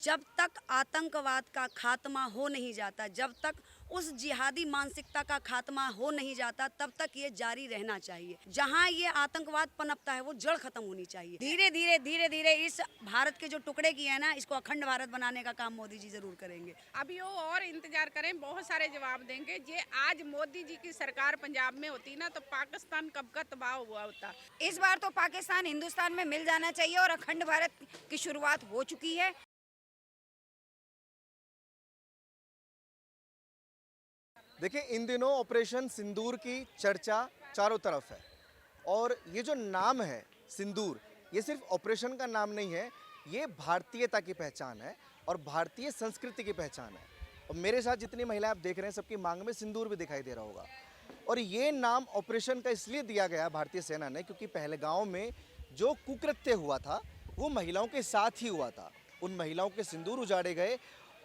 जब तक आतंकवाद का खात्मा हो नहीं जाता, जब तक उस जिहादी मानसिकता का खात्मा हो नहीं जाता, तब तक ये जारी रहना चाहिए। जहां ये आतंकवाद पनपता है वो जड़ खत्म होनी चाहिए। धीरे धीरे इस भारत के जो टुकड़े किए हैं ना, इसको अखंड भारत बनाने का काम मोदी जी जरूर करेंगे। अभी वो और इंतजार करें, बहुत सारे जवाब देंगे। ये आज मोदी जी की सरकार पंजाब में होती ना तो पाकिस्तान कब का तबाह हुआ होता। इस बार तो पाकिस्तान हिंदुस्तान में मिल जाना चाहिए और अखंड भारत की शुरुआत हो चुकी है। देखिए, इन दिनों ऑपरेशन सिंदूर की चर्चा चारों तरफ है और ये जो नाम है सिंदूर, ये सिर्फ ऑपरेशन का नाम नहीं है, ये भारतीयता की पहचान है और भारतीय संस्कृति की पहचान है। और मेरे साथ जितनी महिलाएं आप देख रहे हैं, सबकी मांग में सिंदूर भी दिखाई दे रहा होगा। और ये नाम ऑपरेशन का इसलिए दिया गया भारतीय सेना ने क्योंकि पहलगांव में जो कुकृत्य हुआ था वो महिलाओं के साथ ही हुआ था। उन महिलाओं के सिंदूर उजाड़े गए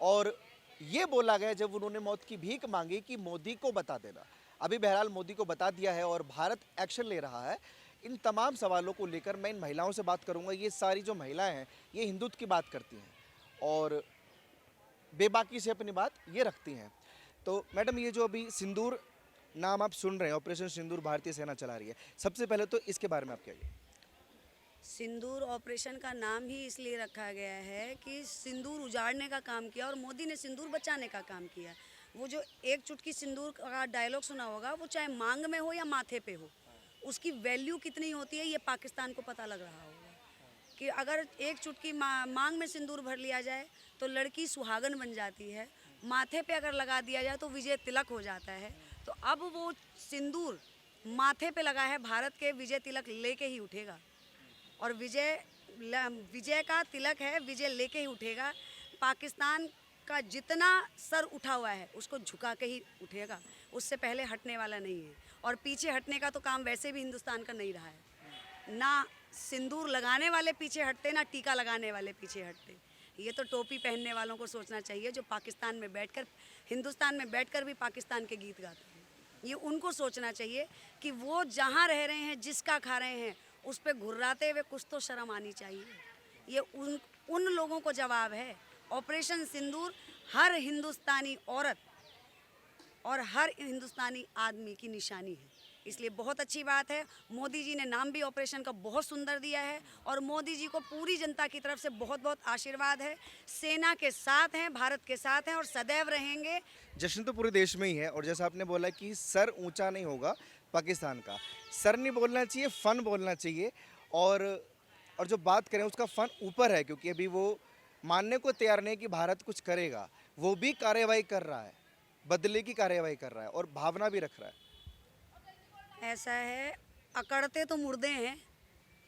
और ये बोला गया जब उन्होंने मौत की भीख मांगी कि मोदी को बता देना। अभी बहरहाल मोदी को बता दिया है और भारत एक्शन ले रहा है। इन तमाम सवालों को लेकर मैं इन महिलाओं से बात करूंगा। ये सारी जो महिलाएं हैं ये हिंदुत्व की बात करती हैं और बेबाकी से अपनी बात ये रखती हैं। तो मैडम, ये जो अभी सिंदूर नाम आप सुन रहे हैं, ऑपरेशन सिंदूर भारतीय सेना चला रही है, सबसे पहले तो इसके बारे में आप क्या कहिए? सिंदूर ऑपरेशन का नाम ही इसलिए रखा गया है कि सिंदूर उजाड़ने का काम किया और मोदी ने सिंदूर बचाने का काम किया। वो जो एक चुटकी सिंदूर का डायलॉग सुना होगा, वो चाहे मांग में हो या माथे पे हो, उसकी वैल्यू कितनी होती है ये पाकिस्तान को पता लग रहा होगा कि अगर एक चुटकी मांग में सिंदूर भर लिया जाए तो लड़की सुहागन बन जाती है, माथे पे अगर लगा दिया जाए तो विजय तिलक हो जाता है। तो अब वो सिंदूर माथे पे लगा है, भारत के विजय तिलक लेके ही उठेगा और विजय का तिलक है, विजय लेके ही उठेगा। पाकिस्तान का जितना सर उठा हुआ है उसको झुका के ही उठेगा, उससे पहले हटने वाला नहीं है। और पीछे हटने का तो काम वैसे भी हिंदुस्तान का नहीं रहा है। ना सिंदूर लगाने वाले पीछे हटते, ना टीका लगाने वाले पीछे हटते। ये तो टोपी पहनने वालों को सोचना चाहिए जो पाकिस्तान में बैठकर, हिंदुस्तान में बैठकर भी पाकिस्तान के गीत गाते हैं। ये उनको सोचना चाहिए कि वो जहाँ रह रहे हैं, जिसका खा रहे हैं, उस पर घुर्राते हुए कुछ तो शर्म आनी चाहिए। ये उन लोगों को जवाब है। ऑपरेशन सिंदूर हर हिंदुस्तानी औरत और हर हिंदुस्तानी आदमी की निशानी है, इसलिए बहुत अच्छी बात है। मोदी जी ने नाम भी ऑपरेशन का बहुत सुंदर दिया है और मोदी जी को पूरी जनता की तरफ से बहुत बहुत आशीर्वाद है। सेना के साथ हैं, भारत के साथ हैं और सदैव रहेंगे। जश्न तो पूरे देश में ही है और जैसा आपने बोला कि सर ऊंचा नहीं होगा पाकिस्तान का, सर नहीं बोलना चाहिए, फन बोलना चाहिए। और जो बात करें उसका फन ऊपर है क्योंकि अभी वो मानने को तैयार नहीं कि भारत कुछ करेगा, वो भी कार्रवाई कर रहा है, बदले की कार्रवाई कर रहा है और भावना भी रख रहा है। ऐसा है, अकड़ते तो मुर्दे हैं,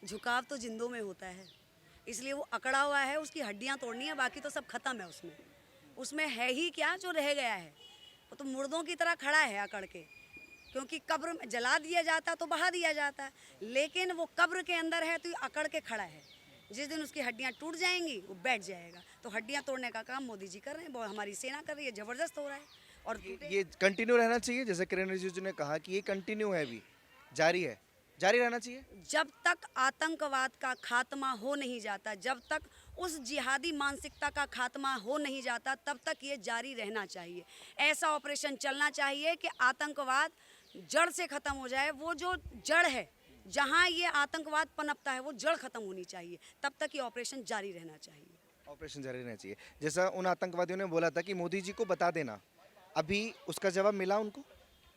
झुकाव तो जिंदों में होता है। इसलिए वो अकड़ा हुआ है, उसकी हड्डियां तोड़नी है, बाकी तो सब खत्म है। उसमें है ही क्या जो रह गया है? वो तो मुर्दों की तरह खड़ा है अकड़ के, क्योंकि कब्र में जला दिया जाता तो बहा दिया जाता, लेकिन वो कब्र के अंदर है तो अकड़ के खड़ा है। जिस दिन उसकी हड्डियां टूट जाएंगी वो बैठ जाएगा। तो हड्डियां तोड़ने का काम मोदी जी कर रहे हैं, बहुत हमारी सेना कर रही है, ज़बरदस्त हो रहा है। और ये कंटिन्यू रहना चाहिए, जैसे किरण रिजिजू ने कहा कि ये कंटिन्यू है, अभी जारी है, जारी रहना चाहिए। जब तक आतंकवाद का खात्मा हो नहीं जाता, जब तक उस जिहादी मानसिकता का खात्मा हो नहीं जाता, तब तक ये जारी रहना चाहिए। ऐसा ऑपरेशन चलना चाहिए कि आतंकवाद जड़ से ख़त्म हो जाए। वो जो जड़ है, जहाँ ये आतंकवाद पनपता है, वो जड़ ख़त्म होनी चाहिए। तब तक ये ऑपरेशन जारी रहना चाहिए। ऑपरेशन जारी रहना चाहिए, जैसा उन आतंकवादियों ने बोला था कि मोदी जी को बता देना, अभी उसका जवाब मिला उनको?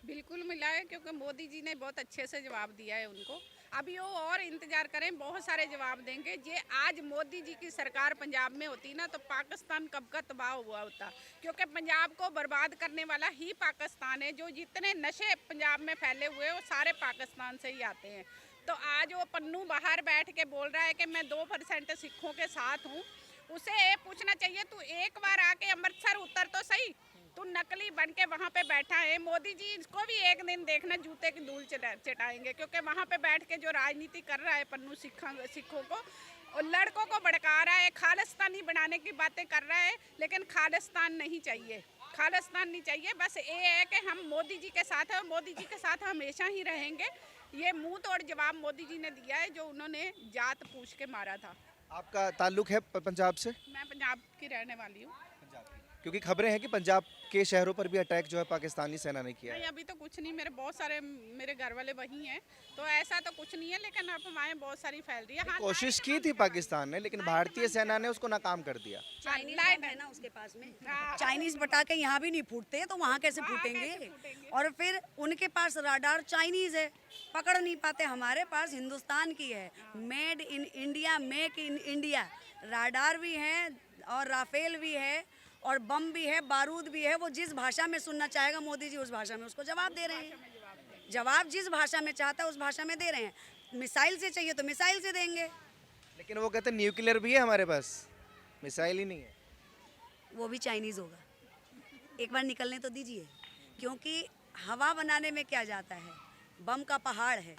बिल्कुल मिला है, क्योंकि मोदी जी ने बहुत अच्छे से जवाब दिया है उनको। अभी वो और इंतजार करें, बहुत सारे जवाब देंगे। ये आज मोदी जी की सरकार पंजाब में होती ना तो पाकिस्तान कब का तबाह हुआ होता, क्योंकि पंजाब को बर्बाद करने वाला ही पाकिस्तान है। जो जितने नशे पंजाब में फैले हुए हैं वो सारे पाकिस्तान से ही आते हैं। तो आज वो पन्नू बाहर बैठ के बोल रहा है कि मैं 2% सिखों के साथ हूँ। उसे ये पूछना चाहिए, तू एक बार आके अमृतसर उतर तो सही, तू नकली बन के वहाँ पे बैठा है। मोदी जी इसको भी एक दिन देखना जूते की धूल चटाएंगे, क्योंकि वहाँ पे बैठ के जो राजनीति कर रहा है पन्नू सिखों को और लड़कों को भड़का रहा है, खालिस्तानी बनाने की बातें कर रहा है। लेकिन खालिस्तान नहीं चाहिए, खालिस्तान नहीं चाहिए। बस ये है कि हम मोदी जी के साथ हैं और मोदी जी के साथ हमेशा ही रहेंगे। ये मुंह तोड़ जवाब मोदी जी ने दिया है जो उन्होंने जात पूछ के मारा था। आपका ताल्लुक है पंजाब से? मैं पंजाब की रहने वाली हूँ। क्योंकि खबरें हैं कि पंजाब के शहरों पर भी अटैक जो है पाकिस्तानी सेना ने किया नहीं, है। अभी तो कुछ नहीं, मेरे बहुत सारे मेरे घर वाले वही हैं, तो ऐसा तो कुछ नहीं है, लेकिन अफवाहें बहुत सारी फैल रही है। हाँ, कोशिश की थी पाकिस्तान ने, लेकिन भारतीय सेना ने उसको नाकाम कर दिया। चाइनीज लाइन है ना उसके पास में। हाँ। चाइनीज पटाखे यहाँ भी नहीं फूटते तो वहाँ कैसे फूटेंगे? और फिर उनके पास राडार चाइनीज है, पकड़ नहीं पाते। हमारे पास हिंदुस्तान की है, made in India, make in India. Radar भी है और राफेल भी है और बम भी है, बारूद भी है। वो जिस भाषा में सुनना चाहेगा मोदी जी उस भाषा में उसको जवाब दे रहे हैं। जवाब जिस भाषा में चाहता है उस भाषा में दे रहे हैं। मिसाइल से चाहिए तो मिसाइल से देंगे। लेकिन वो कहते हैं न्यूक्लियर भी है हमारे पास, मिसाइल ही नहीं है। वो भी चाइनीज़ होगा। एक बार निकलने तो दीजिए, क्योंकि हवा बनाने में क्या जाता है, बम का पहाड़ है।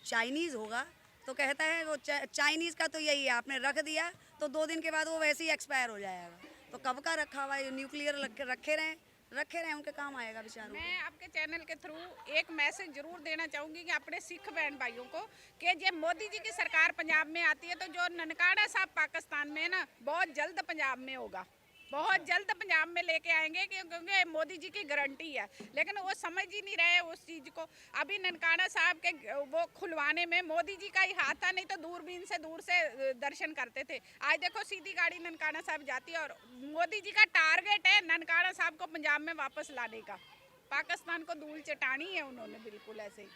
चाइनीज़ होगा तो कहता है वो चाइनीज़ का तो यही है, आपने रख दिया तो 2 दिन के बाद वो वैसे ही एक्सपायर हो जाएगा। तो कब का रखा हुआ है न्यूक्लियर रखे रहें, उनके काम आएगा बेचारों को। मैं आपके चैनल के थ्रू एक मैसेज जरूर देना चाहूँगी कि अपने सिख बहन भाइयों को कि जब मोदी जी की सरकार पंजाब में आती है तो जो ननकाना साहब पाकिस्तान में है ना, बहुत जल्द पंजाब में होगा, बहुत जल्द पंजाब में लेके आएंगे, क्योंकि मोदी जी की गारंटी है। लेकिन वो समझ ही नहीं रहे उस चीज़ को। अभी ननकाना साहब के वो खुलवाने में मोदी जी का ही हाथ था, नहीं तो दूरबीन से दूर से दर्शन करते थे। आज देखो सीधी गाड़ी ननकाना साहब जाती है और मोदी जी का टारगेट है ननकाना साहब को पंजाब में वापस लाने का। पाकिस्तान को धूल चटानी है उन्होंने, बिल्कुल ऐसे ही।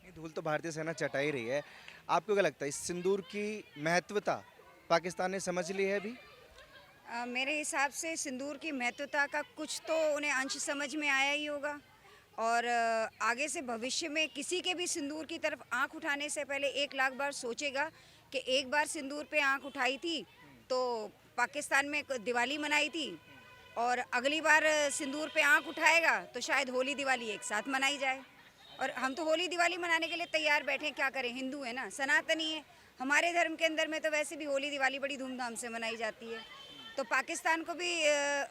ये धूल तो भारतीय सेना चटा ही रही है। आपको क्या लगता है इस सिंदूर की महत्वता पाकिस्तान ने समझ ली है अभी? मेरे हिसाब से सिंदूर की महत्वता का कुछ तो उन्हें अंश समझ में आया ही होगा। और आगे से भविष्य में किसी के भी सिंदूर की तरफ आंख उठाने से पहले 1 लाख बार सोचेगा कि एक बार सिंदूर पे आंख उठाई थी तो पाकिस्तान में दिवाली मनाई थी, और अगली बार सिंदूर पे आंख उठाएगा तो शायद होली दिवाली एक साथ मनाई जाए। और हम तो होली दिवाली मनाने के लिए तैयार बैठे हैं, क्या करें, हिंदू है ना, सनातनी है। हमारे धर्म के अंदर में तो वैसे भी होली दिवाली बड़ी धूमधाम से मनाई जाती है। तो पाकिस्तान को भी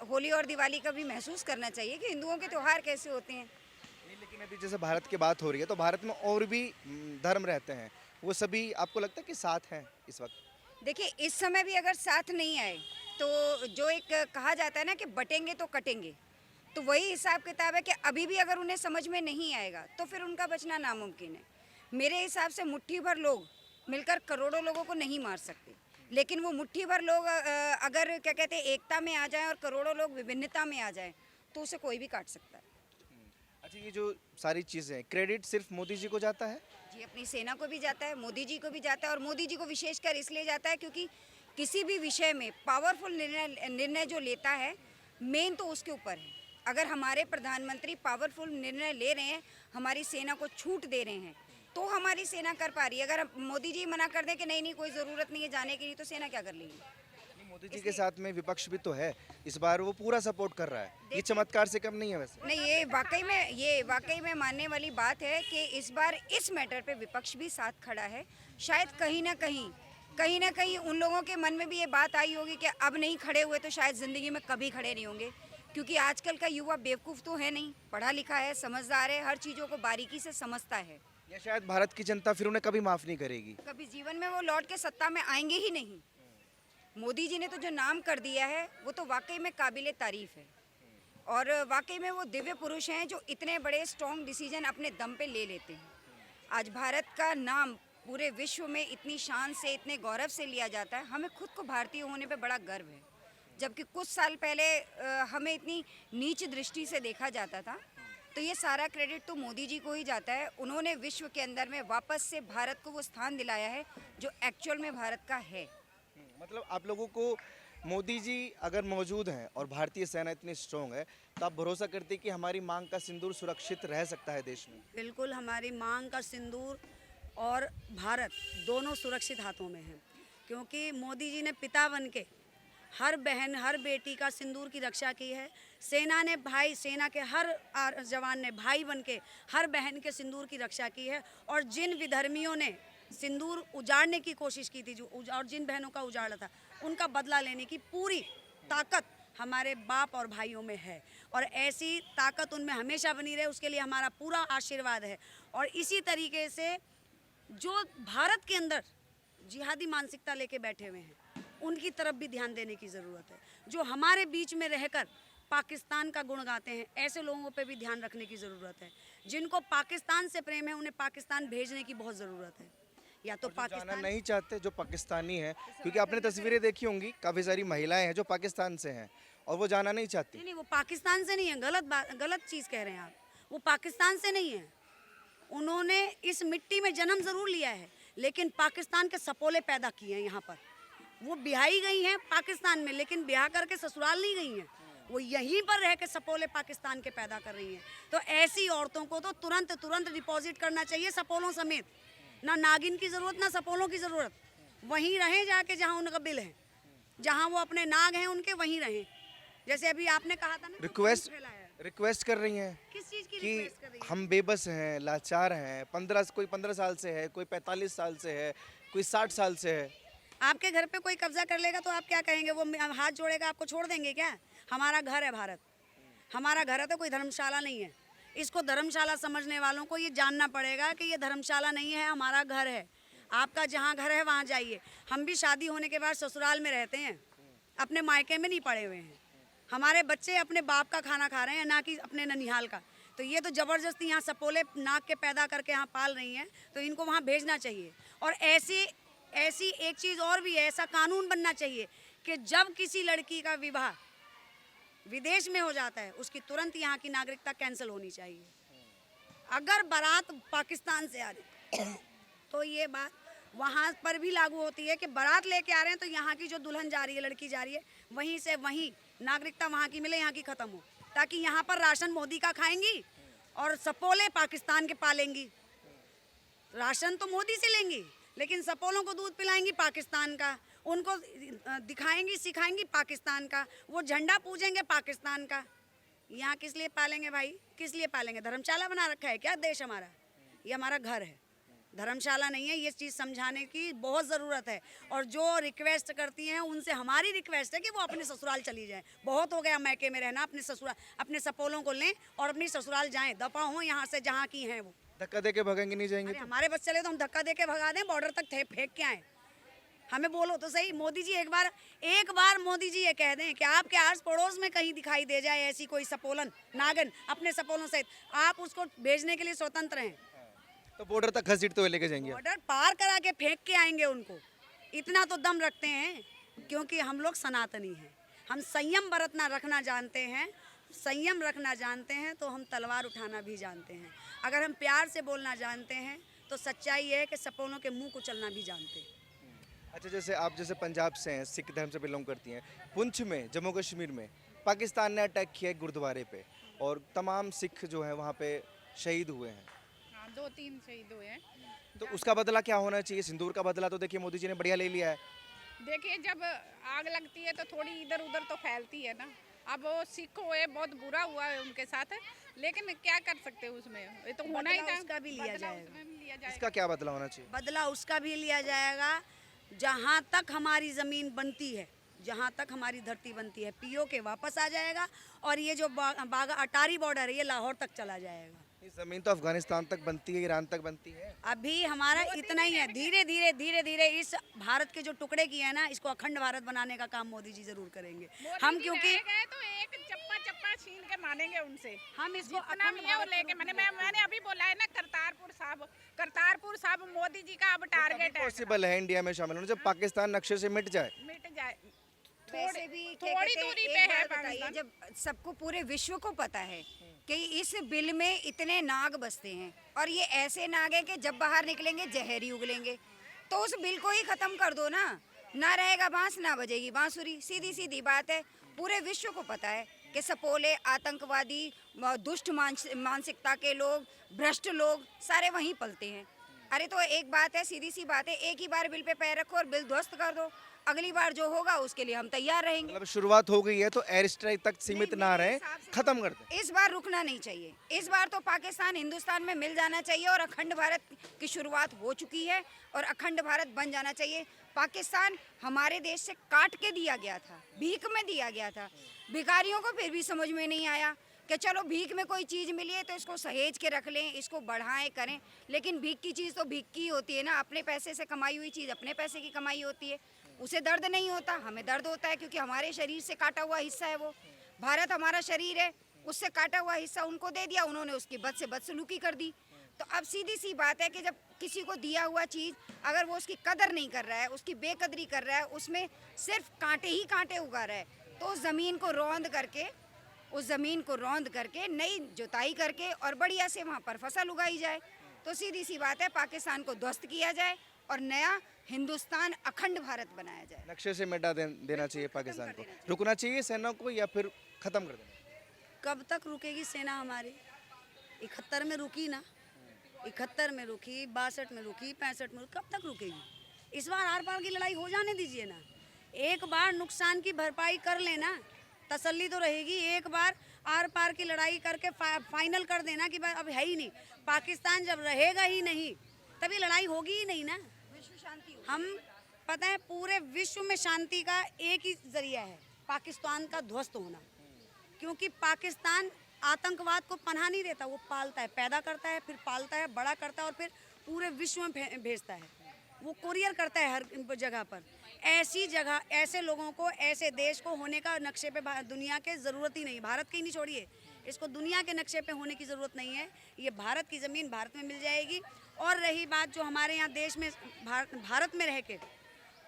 होली और दिवाली का भी महसूस करना चाहिए कि हिंदुओं के त्यौहार कैसे होते हैं। नहीं, लेकिन अभी जैसे भारत की बात हो रही है तो भारत में और भी धर्म रहते हैं, वो सभी आपको लगता है कि साथ हैं इस वक्त? देखिए, इस समय भी अगर साथ नहीं आए तो जो एक कहा जाता है ना कि बटेंगे तो कटेंगे, तो वही हिसाब किताब है कि अभी भी अगर उन्हें समझ में नहीं आएगा तो फिर उनका बचना नामुमकिन है। मेरे हिसाब से मुट्ठी भर लोग मिलकर करोड़ों लोगों को नहीं मार सकते, लेकिन वो मुट्ठी भर लोग अगर क्या कहते हैं एकता में आ जाएं और करोड़ों लोग विभिन्नता में आ जाएं तो उसे कोई भी काट सकता है। अच्छा, ये जो सारी चीज़ें क्रेडिट सिर्फ मोदी जी को जाता है? जी, अपनी सेना को भी जाता है, मोदी जी को भी जाता है, और मोदी जी को विशेषकर इसलिए जाता है क्योंकि किसी भी विषय में पावरफुल निर्णय जो लेता है, मेन तो उसके ऊपर है। अगर हमारे प्रधानमंत्री पावरफुल निर्णय ले रहे हैं, हमारी सेना को छूट दे रहे हैं, तो हमारी सेना कर पा रही है। अगर मोदी जी मना कर दें कि नहीं नहीं कोई ज़रूरत नहीं है जाने की, नहीं तो सेना क्या कर लेगी। मोदी जी के साथ में विपक्ष भी तो है, इस बार वो पूरा सपोर्ट कर रहा है। ये चमत्कार से कम नहीं है वैसे। नहीं, ये वाकई में मानने वाली बात है कि इस बार इस मैटर पे विपक्ष भी साथ खड़ा है। शायद कहीं ना कहीं उन लोगों के मन में भी ये बात आई होगी कि अब नहीं खड़े हुए तो शायद ज़िंदगी में कभी खड़े नहीं होंगे, क्योंकि आजकल का युवा बेवकूफ़ तो है नहीं, पढ़ा लिखा है, समझदार है, हर चीज़ों को बारीकी से समझता है। या शायद भारत की जनता फिर उन्हें कभी माफ़ नहीं करेगी। कभी जीवन में वो लौट के सत्ता में आएंगे ही नहीं। मोदी जी ने तो जो नाम कर दिया है वो तो वाकई में काबिले तारीफ है, और वाकई में वो दिव्य पुरुष हैं जो इतने बड़े स्ट्रॉन्ग डिसीजन अपने दम पे ले लेते हैं। आज भारत का नाम पूरे विश्व में इतनी शान से, इतने गौरव से लिया जाता है। हमें खुद को भारतीय होने पे बड़ा गर्व है, जबकि कुछ साल पहले हमें इतनी नीच दृष्टि से देखा जाता था। तो ये सारा क्रेडिट तो मोदी जी को ही जाता है। उन्होंने विश्व के अंदर में वापस से भारत को वो स्थान दिलाया है जो एक्चुअल में भारत का है। मतलब आप लोगों को मोदी जी अगर मौजूद हैं और भारतीय सेना इतनी स्ट्रॉन्ग है तो आप भरोसा करते हैं कि हमारी मांग का सिंदूर सुरक्षित रह सकता है देश में? बिल्कुल, हमारी मांग का सिंदूर और भारत दोनों सुरक्षित हाथों में हैं, क्योंकि मोदी जी ने पिता बन के हर बहन, हर बेटी का सिंदूर की रक्षा की है। सेना के हर जवान ने भाई बन के हर बहन के सिंदूर की रक्षा की है। और जिन विधर्मियों ने सिंदूर उजाड़ने की कोशिश की थी और जिन बहनों का उजाड़ा था, उनका बदला लेने की पूरी ताकत हमारे बाप और भाइयों में है, और ऐसी ताकत उनमें हमेशा बनी रहे, उसके लिए हमारा पूरा आशीर्वाद है। और इसी तरीके से जो भारत के अंदर जिहादी मानसिकता लेके बैठे हुए हैं, उनकी तरफ भी ध्यान देने की ज़रूरत है। जो हमारे बीच में रहकर पाकिस्तान का गुण गाते हैं, ऐसे लोगों पे भी ध्यान रखने की ज़रूरत है। जिनको पाकिस्तान से प्रेम है, उन्हें पाकिस्तान भेजने की बहुत ज़रूरत है। या तो जाना पाकिस्तान नहीं चाहते जो पाकिस्तानी हैं, क्योंकि आपने तस्वीरें देखी होंगी, काफ़ी सारी महिलाएं हैं जो पाकिस्तान से हैं और वो जाना नहीं चाहती। नहीं, वो पाकिस्तान से नहीं है, गलत चीज़ कह रहे हैं आप। वो पाकिस्तान से नहीं है, उन्होंने इस मिट्टी में जन्म ज़रूर लिया है, लेकिन पाकिस्तान के सपोले पैदा किए हैं यहाँ पर। वो ब्याही गई हैं पाकिस्तान में, लेकिन ब्याह करके ससुराल नहीं गई हैं, वो यहीं पर रह के सपोले पाकिस्तान के पैदा कर रही हैं। तो ऐसी औरतों को तो तुरंत डिपॉजिट करना चाहिए सपोलों समेत। ना नागिन की ज़रूरत, ना सपोलों की ज़रूरत। वहीं रहें जाके जहाँ उनका बिल है, जहाँ वो अपने नाग हैं उनके, वहीं रहें। जैसे अभी आपने कहा था ना, रिक्वेस्ट कर रही हैं किस चीज़ की कि रिक्वेस्ट कर रही है? हम बेबस हैं, लाचार हैं, कोई 15 साल से है, कोई 45 साल से है, कोई 60 साल से है। आपके घर पे कोई कब्जा कर लेगा तो आप क्या कहेंगे? वो हाथ जोड़ेगा, आपको छोड़ देंगे क्या? हमारा घर है भारत, हमारा घर है, तो कोई धर्मशाला नहीं है। इसको धर्मशाला समझने वालों को ये जानना पड़ेगा कि ये धर्मशाला नहीं है, हमारा घर है। आपका जहाँ घर है वहाँ जाइए। हम भी शादी होने के बाद ससुराल में रहते हैं, अपने मायके में नहीं पड़े हुए हैं। हमारे बच्चे अपने बाप का खाना खा रहे हैं, ना कि अपने ननिहाल का। तो ये तो ज़बरदस्ती यहाँ सपोले नाग के पैदा करके यहाँ पाल रही हैं, तो इनको वहाँ भेजना चाहिए। और ऐसी एक चीज़ और भी है, ऐसा कानून बनना चाहिए कि जब किसी लड़की का विवाह विदेश में हो जाता है, उसकी तुरंत यहाँ की नागरिकता कैंसिल होनी चाहिए। अगर बारात पाकिस्तान से आ रही तो ये बात वहाँ पर भी लागू होती है कि बारात लेके आ रहे हैं, तो यहाँ की जो दुल्हन जा रही है, लड़की जा रही है, वहीं से वहीं नागरिकता वहाँ की मिले, यहाँ की ख़त्म हो, ताकि यहाँ पर राशन मोदी का खाएंगी और सपोले पाकिस्तान के पालेंगी। राशन तो मोदी से लेंगी, लेकिन सपोलों को दूध पिलाएंगी पाकिस्तान का, उनको दिखाएंगी सिखाएंगी पाकिस्तान का, वो झंडा पूजेंगे पाकिस्तान का। यहाँ किस लिए पालेंगे भाई? किस लिए पालेंगे? धर्मशाला बना रखा है क्या देश हमारा? ये हमारा घर है, धर्मशाला नहीं है। ये चीज़ समझाने की बहुत ज़रूरत है। और जो रिक्वेस्ट करती हैं, उनसे हमारी रिक्वेस्ट है कि वो अपने ससुराल चली जाएं। बहुत हो गया मैके में रहना, अपने ससुराल, अपने सपोलों को लें और अपनी ससुराल जाएं, दफा हों यहाँ से जहाँ की हैं वो। धक्का दे के भगेंगे, नहीं जाएंगे अरे तो? हमारे बच्चे चले तो हम धक्का दे के भगा दें, बॉर्डर तक फेंक के आए। हमें बोलो तो सही। मोदी जी एक बार मोदी जी ये कह दें कि आपके आस पड़ोस में कहीं दिखाई दे जाए ऐसी कोई सपोलन नागन अपने सपोलों सहित, आप उसको भेजने के लिए स्वतंत्र हैं। तो बॉर्डर तक घसीटते हुए लेके जाएंगे? बॉर्डर पार करा के फेंक के आएंगे उनको। इतना तो दम रखते हैं, क्योंकि हम लोग सनातनी हैं। हम संयम रखना जानते हैं। संयम रखना जानते हैं तो हम तलवार उठाना भी जानते हैं। अगर हम प्यार से बोलना जानते हैं तो सच्चाई है कि सपोलों के मुंह कुचलना भी जानते हैं। अच्छा, जैसे आप पंजाब से हैं, सिख धर्म से बिलोंग करती हैं, पुंछ में, जम्मू कश्मीर में पाकिस्तान ने अटैक किया है गुरुद्वारे पे और तमाम सिख जो हैं वहाँ पे शहीद हुए हैं। हाँ, 2-3 शहीद हुए हैं। तो उसका बदला क्या होना चाहिए? सिंदूर का बदला तो देखिए मोदी जी ने बढ़िया ले लिया है। देखिए, जब आग लगती है तो थोड़ी इधर उधर तो फैलती है ना। अब वो सिख हुए, बहुत बुरा हुआ है उनके साथ, लेकिन क्या कर सकते हैं उसमें? ये तो होना ही था। उसका भी लिया बदला जाएगा। उसमें भी लिया जाएगा। इसका क्या बदला होना चाहिए? बदला उसका भी लिया जाएगा। जहाँ तक हमारी ज़मीन बनती है, जहाँ तक हमारी धरती बनती है, पीओ के वापस आ जाएगा। और ये जो बागा अटारी बॉर्डर है, ये लाहौर तक चला जाएगा। ये ज़मीन तो अफगानिस्तान तक बनती है, ईरान तक बनती है। अभी हमारा इतना ही है। धीरे धीरे इस भारत के जो टुकड़े किए हैं ना, इसको अखंड भारत बनाने का काम मोदी जी जरूर करेंगे। हम क्योंकि रह गए तो एक चप्पा छीन के मानेंगे उनसे। हम इसको जितना अखंड मिले वो लेके, मैंने अभी बोला है ना, करतारपुर साहब मोदी जी का अब टारगेट है। पॉसिबल है इंडिया में शामिल होना जब पाकिस्तान नक्शे से मिट जाए। मिट जाए। वैसे भी क्या थोड़ी कहते हैं, दूरी एक पे है बात बताइए, पाकिस्तान। जब सबको पूरे विश्व को पता है कि इस बिल में इतने नाग बसते हैं और ये ऐसे नाग हैं कि जब बाहर निकलेंगे जहर ही उगलेंगे, तो उस बिल को ही खत्म कर दो ना रहेगा बांस, ना बजेगी बांसुरी। सीधी सीधी बात है। पूरे विश्व को पता है कि सपोले, आतंकवादी, दुष्ट मानसिकता के लोग, भ्रष्ट लोग सारे वहीं पलते हैं। अरे तो एक बात है, सीधी सी बात है, एक ही बार बिल पे पैर रखो और बिल ध्वस्त कर दो। अगली बार जो होगा उसके लिए हम तैयार रहेंगे। मतलब शुरुआत हो गई है तो एयर स्ट्राइक तक सीमित ना रहे, खत्म कर दें। इस बार रुकना नहीं चाहिए। इस बार तो पाकिस्तान हिंदुस्तान में मिल जाना चाहिए और अखंड भारत की शुरुआत हो चुकी है और अखंड भारत बन जाना चाहिए। पाकिस्तान हमारे देश से काट के दिया गया था, भीख में दिया गया था। भिखारियों को फिर भी समझ में नहीं आया कि चलो भीख में कोई चीज़ मिली है तो इसको सहेज के रख लें, इसको बढ़ाएं करें। लेकिन भीख की चीज़ तो भीख की होती है ना, अपने पैसे से कमाई हुई चीज़ अपने पैसे की कमाई होती है। उसे दर्द नहीं होता, हमें दर्द होता है क्योंकि हमारे शरीर से काटा हुआ हिस्सा है वो। भारत हमारा शरीर है, उससे काटा हुआ हिस्सा उनको दे दिया, उन्होंने उसकी बद से बदसलूकी कर दी। तो अब सीधी सी बात है कि जब किसी को दिया हुआ चीज़ अगर वो उसकी कदर नहीं कर रहा है, उसकी बेकदरी कर रहा है, उसमें सिर्फ कांटे ही कांटे उगा रहा है, तो उस ज़मीन को रौंद करके नई जुताई करके और बढ़िया से वहाँ पर फसल उगाई जाए। तो सीधी सी बात है, पाकिस्तान को ध्वस्त किया जाए और नया हिंदुस्तान अखंड भारत बनाया जाए। नक्शे से मिटा देना चाहिए पाकिस्तान को, रुकना चाहिए सेना को या फिर ख़त्म कर देना? कब तक रुकेगी सेना हमारी? 71 में रुकी ना, 71 में रुकी, 62 में रुकी, 65 में रुकी, कब तक रुकेगी? इस बार आर पार की लड़ाई हो जाने दीजिए ना, एक बार नुकसान की भरपाई कर लेना, तसल्ली तो रहेगी। एक बार आर पार की लड़ाई करके फाइनल कर देना कि भाई अब है ही नहीं, पाकिस्तान जब रहेगा ही नहीं तभी लड़ाई होगी ही नहीं ना। विश्व शांति हो। हम पता है पूरे विश्व में शांति का एक ही जरिया है, पाकिस्तान का ध्वस्त होना। क्योंकि पाकिस्तान आतंकवाद को पनाह नहीं देता, वो पालता है, पैदा करता है, फिर पालता है, बड़ा करता है और फिर पूरे विश्व में भेजता है। वो कुरियर करता है हर जगह पर। ऐसी जगह, ऐसे लोगों को, ऐसे देश को होने का नक्शे पे दुनिया के ज़रूरत ही नहीं। भारत के ही नहीं छोड़िए, इसको दुनिया के नक्शे पे होने की ज़रूरत नहीं है। ये भारत की ज़मीन भारत में मिल जाएगी। और रही बात जो हमारे यहाँ देश में भारत में रह के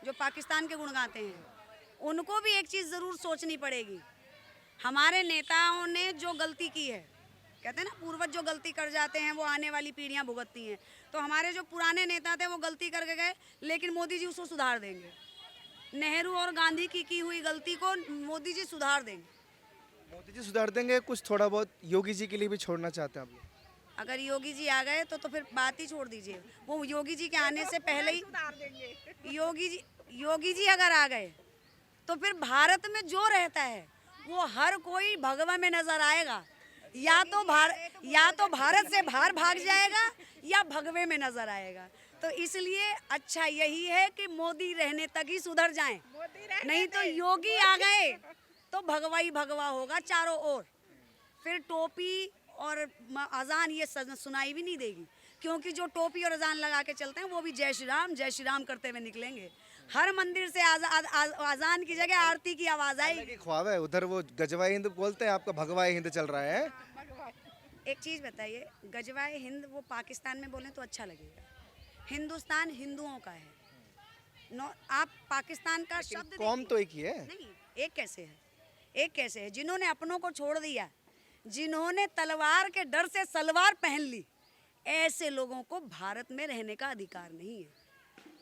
जो पाकिस्तान के गुण गाते हैं, उनको भी एक चीज़ ज़रूर सोचनी पड़ेगी। हमारे नेताओं ने जो गलती की है, कहते हैं ना पूर्वज जो गलती कर जाते हैं वो आने वाली पीढ़ियां भुगतती हैं। तो हमारे जो पुराने नेता थे वो गलती करके गए, लेकिन मोदी जी उसको सुधार देंगे। नेहरू और गांधी की हुई गलती को मोदी जी सुधार देंगे। मोदी जी सुधार देंगे, कुछ थोड़ा बहुत योगी जी के लिए भी छोड़ना चाहते हैं आप लोग? अगर योगी जी आ गए तो फिर बात ही छोड़ दीजिए। वो योगी जी के आने से पहले ही योगी जी अगर आ गए तो फिर भारत में जो रहता है वो हर कोई भगवा में नजर आएगा। या तो भारत से बाहर भाग जाएगा या भगवे में नजर आएगा। तो इसलिए अच्छा यही है कि मोदी रहने तक ही सुधर जाएं, नहीं तो योगी आ गए तो भगवा ही भगवा होगा चारों ओर। फिर टोपी और अजान ये सुनाई भी नहीं देगी, क्योंकि जो टोपी और अजान लगा के चलते हैं वो भी जय श्री राम करते हुए निकलेंगे। हर मंदिर से अजान की जगह आरती की आवाज आएगी। ख्वाब है उधर वो गजवाए हिंद बोलते हैं, आपका भगवाए हिंद चल रहा है। एक चीज़ बताइए, गजवाए हिंद वो पाकिस्तान में बोलें तो अच्छा लगेगा, हिंदुस्तान हिंदुओं का है। आप पाकिस्तान का शब्द कौम तो एक ही है। नहीं, एक कैसे है जिन्होंने अपनों को छोड़ दिया, जिन्होंने तलवार के डर से सलवार पहन ली, ऐसे लोगों को भारत में रहने का अधिकार नहीं है।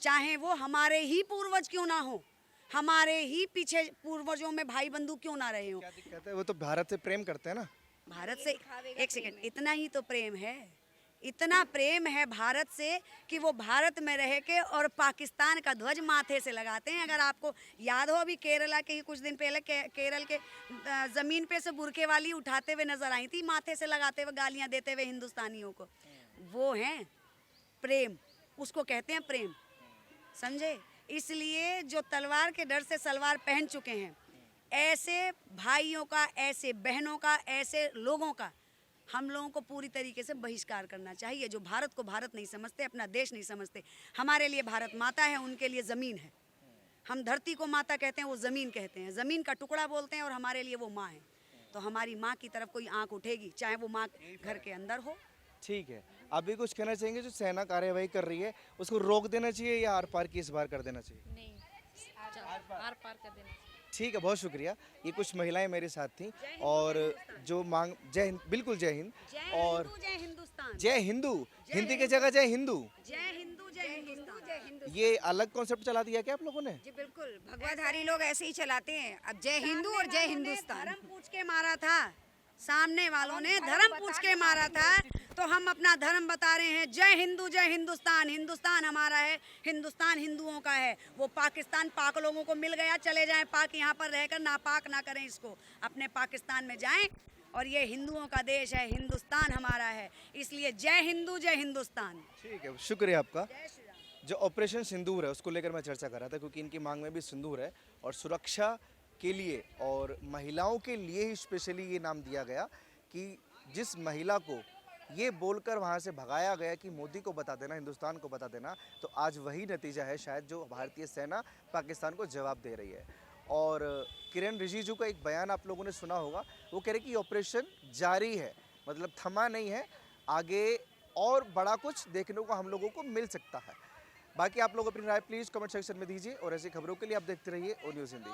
चाहे वो हमारे ही पूर्वज क्यों ना हो, हमारे ही पीछे पूर्वजों में भाई बंधु क्यों ना रहे हो। क्या दिक्कत है? वो तो भारत से प्रेम करते हैं ना। भारत से एक सेकंड, इतना ही तो प्रेम है, इतना प्रेम है भारत से कि वो भारत में रह के और पाकिस्तान का ध्वज माथे से लगाते हैं। अगर आपको याद हो, अभी केरला के ही कुछ दिन पहले केरल के ज़मीन पे से बुरके वाली उठाते हुए नजर आई थी, माथे से लगाते हुए गालियां देते हुए हिंदुस्तानियों को। वो हैं प्रेम, उसको कहते हैं प्रेम, समझे। इसलिए जो तलवार के डर से सलवार पहन चुके हैं, ऐसे भाइयों का, ऐसे बहनों का, ऐसे लोगों का हम लोगों को पूरी तरीके से बहिष्कार करना चाहिए। जो भारत को भारत नहीं समझते, अपना देश नहीं समझते। हमारे लिए भारत माता है, उनके लिए ज़मीन है। हम धरती को माता कहते हैं, वो ज़मीन कहते हैं, ज़मीन का टुकड़ा बोलते हैं, और हमारे लिए वो माँ है। तो हमारी माँ की तरफ कोई आँख उठेगी, चाहे वो माँ घर के अंदर हो। ठीक है, आप भी कुछ कहना चाहेंगे? जो सेना कार्यवाही कर रही है उसको रोक देना चाहिए या आर पार की इस बार कर देना चाहिए? नहीं, आर पार कर देना। ठीक है, बहुत शुक्रिया। ये कुछ महिलाएं मेरे साथ थीं और जो मांग जय हिंद, बिल्कुल जय हिंद और जय हिंदुस्तान, जय हिंदू, हिंदी की जगह जय हिंदू, जय हिंदू जय हिंदुस्तान। ये अलग कॉन्सेप्ट चला दिया क्या आप लोगों ने? जी बिल्कुल, भगवाधारी लोग ऐसे ही चलाते हैं। अब जय हिंदू और जय हिंदुस्तान। धर्म पूछ के मारा था, सामने वालों ने धर्म पूछ के मारा था, तो हम अपना धर्म बता रहे हैं। जय हिंदू जय हिंदुस्तान, हिंदुस्तान हमारा है, हिंदुस्तान हिंदुओं का है। वो पाकिस्तान पाक लोगों को मिल गया, चले जाएं पाक, यहाँ पर रहकर नापाक ना करें इसको, अपने पाकिस्तान में जाएं। और ये हिंदुओं का देश है, हिंदुस्तान हमारा है, इसलिए जय हिंदू जय हिंदुस्तान। ठीक है, शुक्रिया आपका। जो ऑपरेशन सिंदूर है उसको लेकर मैं चर्चा कर रहा था, क्योंकि इनकी मांग में भी सिंदूर है और सुरक्षा के लिए और महिलाओं के लिए ही स्पेशली ये नाम दिया गया कि जिस महिला को ये बोलकर वहाँ से भगाया गया कि मोदी को बता देना, हिंदुस्तान को बता देना, तो आज वही नतीजा है शायद जो भारतीय सेना पाकिस्तान को जवाब दे रही है। और किरण रिजिजू का एक बयान आप लोगों ने सुना होगा, वो कह रहे कि ऑपरेशन जारी है, मतलब थमा नहीं है, आगे और बड़ा कुछ देखने को हम लोगों को मिल सकता है। बाकी आप लोग अपनी राय प्लीज़ कमेंट सेक्शन में दीजिए और ऐसी खबरों के लिए आप देखते रहिए ओ न्यूज़ हिंदी।